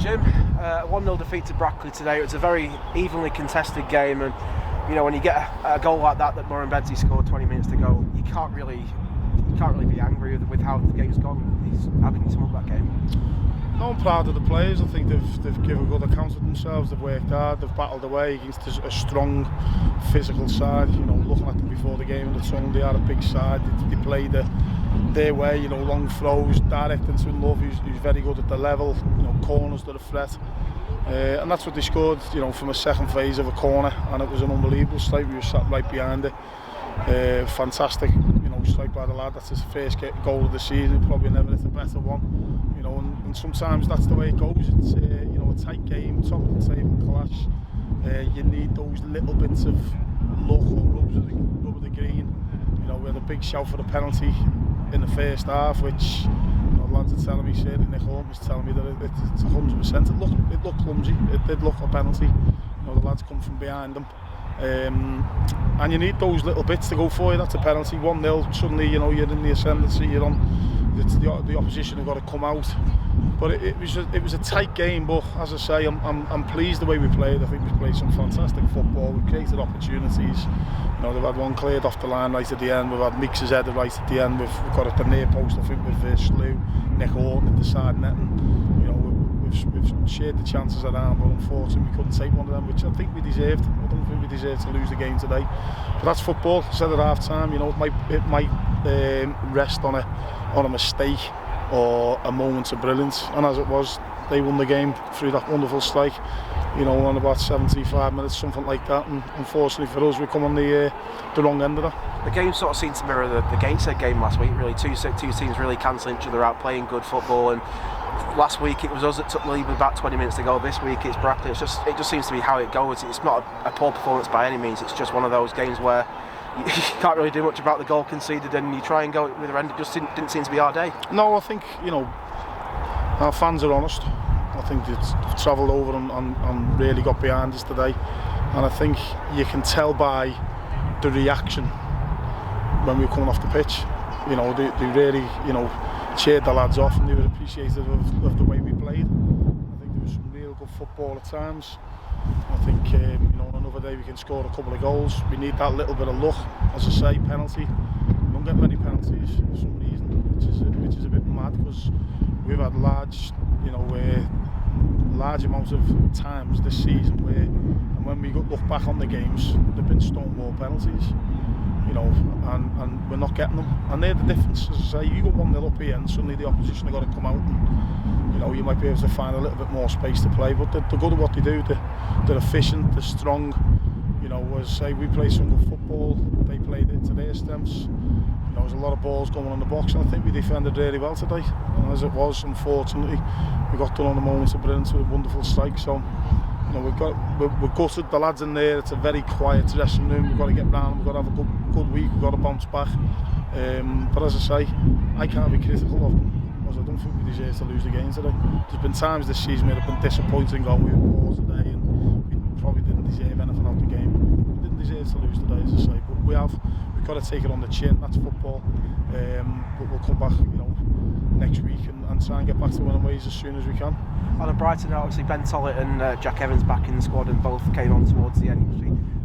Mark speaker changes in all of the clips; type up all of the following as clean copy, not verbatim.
Speaker 1: Jim, 1-0 defeat to Brackley today. It was a very evenly contested game, and you know, when you get a goal like that Bentley scored 20 minutes to go, you can't really be angry with how the game's gone. How can you sum up that game?
Speaker 2: No, I'm proud of the players. I think they've given good account of themselves. They've worked hard. They've battled away against a strong physical side. You know, looking at them before the game in the tunnel, they are a big side. They played their way. You know, long throws, direct into Love, who's very good at the level. You know, corners to the threat, and that's what they scored. You know, from a second phase of a corner, and it was an unbelievable strike. We were sat right behind it. Fantastic, you know, strike by the lad. That's his first goal of the season. Probably never hit a better one. You know, and sometimes that's the way it goes. It's you know, a tight game, top of the table clash. You need those little bits of luck or rub of the green. You know, we had a big shout for the penalty in the first half, which, you know, the lads are telling me, certainly Nick Horton was telling me that it's 100%. It looked clumsy. It did look a penalty. You know, the lads come from behind them. And you need those little bits to go for you. That's a penalty. 1-0. Suddenly, you know, you're in the ascendancy. You're on. It's the opposition have got to come out. But it was a tight game. But as I say, I'm pleased the way we played. I think we played some fantastic football. We created opportunities. You know, they've had one cleared off the line right at the end. We've had Meeks' header right at the end. We've got at the near post. I think with Slew, Nick Horton at the side netting. You know, we've shared the chances around, but unfortunately we couldn't take one of them, which I think we deserved. I don't think we deserved to lose the game today. But that's football. I said at half time, you know, it might rest on a mistake or a moment of brilliance, and as it was, they won the game through that wonderful strike. You know, on about 75 minutes, something like that, and unfortunately for us, we come on the wrong end of that.
Speaker 1: The game sort of seemed to mirror the Gateshead game last week. Really, two teams really cancelling each other out, playing good football. And last week it was us that took the lead with about 20 minutes to go. This week it's Brackley. It just seems to be how it goes. It's not a poor performance by any means. It's just one of those games where you can't really do much about the goal conceded, and you try and go with the end. It just didn't seem to be our day.
Speaker 2: No, I think, you know, our fans are honest. I think they've travelled over and really got behind us today, and I think you can tell by the reaction when we were coming off the pitch. You know, they really, you know, cheered the lads off, and they were appreciative of the way we played. I think there was some real good football at times. I think, you know, on another day we can score a couple of goals. We need that little bit of luck. As I say, penalty. We don't get many penalties for some reason, which is a bit mad, because we've had large amounts of times this season where, and when we look back on the games, there've been stonewall penalties. You know, and we're not getting them, and they're the difference. As I say, you go 1-0 up here, and suddenly the opposition have got to come out, and you know, you might be able to find a little bit more space to play. But they're good at what they do. They're efficient. They're strong. You know, as I say, we play some good football. They played it to their strengths. You know, there's a lot of balls going on the box, and I think we defended really well today. And as it was, unfortunately, we got done on the moments of brilliance with a wonderful strike. So, you know, we're gutted. The lads in there. It's a very quiet dressing room. We've got to get round. We've got to have a good week. We've got to bounce back. But as I say, I can't be critical of them, because I don't think we deserve to lose the game today. There's been times this season where it's been disappointing going with balls today, and we probably didn't deserve anything out of the game. We didn't deserve to lose today, as I say. But we've got to take it on the chin. That's football. But we'll come back, you know, next week and try and get back to winning ways as soon as we can.
Speaker 1: On a brighter note, obviously Ben Tollett and Jack Evans back in the squad, and both came on towards the end.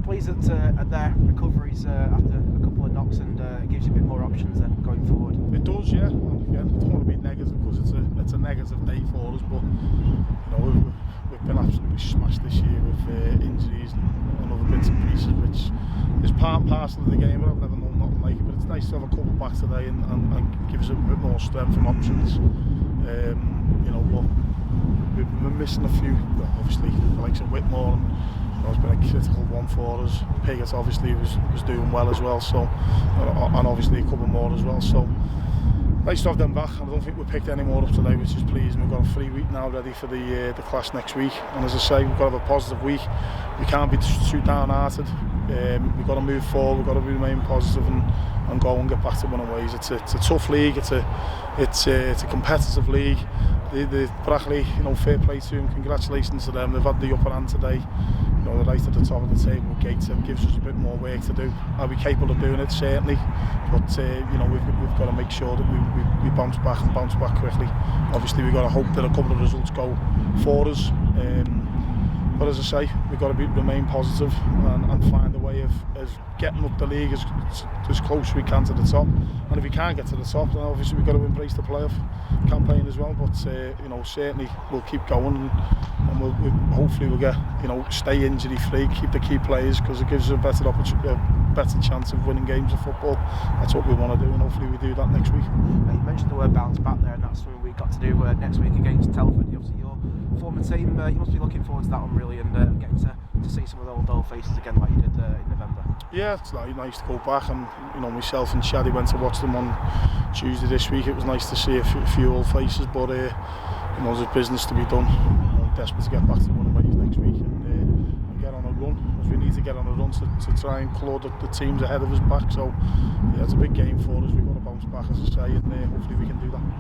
Speaker 1: Pleased at their recoveries after a couple of knocks, and it gives you a bit more options then going forward.
Speaker 2: It does, yeah. And again, I don't want to be negative, because it's a negative day for us, but you know, we've been absolutely smashed this year with injuries and other bits and pieces, which is part and parcel of the game. I've never known nothing like it, but it's nice to have a couple back today and give us a bit more strength and options. You know, but we're missing a few. Obviously, the likes of Whitmore, and it's been a critical one for us. Piggott obviously was doing well as well, so, and obviously a couple more as well. So nice to have them back. I don't think we picked any more up today, which is pleasing. We've got a free week now ready for the clash next week, and as I say, we've got to have a positive week. We can't be too downhearted. We've got to move forward. We've got to remain positive and go and get back to winning ways. It's a tough league. It's a competitive league. The Brackley, you know, fair play to them. Congratulations to them. They've had the upper hand today. right at the top of the table with Gateshead gives us a bit more work to do. Are we capable of doing it? Certainly, but we've got to make sure that we bounce back and bounce back quickly. Obviously, we've got to hope that a couple of results go for us. But as I say, we've got to remain positive and find a way of getting up the league as close as we can to the top. And if we can't get to the top, then obviously we've got to embrace the playoff campaign as well. But certainly we'll keep going, and hopefully we'll get stay injury free, keep the key players, because it gives us a better chance of winning games of football. That's what we want to do, and hopefully we do that next week.
Speaker 1: You mentioned the word bounce back there, and that's something we've got to do next week against Telford. Obviously, your former team, you must be looking forward to that one really, and getting to see some of the old faces again like you did in November.
Speaker 2: Yeah, it's nice to go back, and myself and Shaddy went to watch them on Tuesday this week. It was nice to see a few old faces, but there's a business to be done. Desperate to get back to one of ways next week and get on a run, as we need to get on a run to try and claw the teams ahead of us back. So yeah, it's a big game for us. We've got to bounce back, as I say, and hopefully we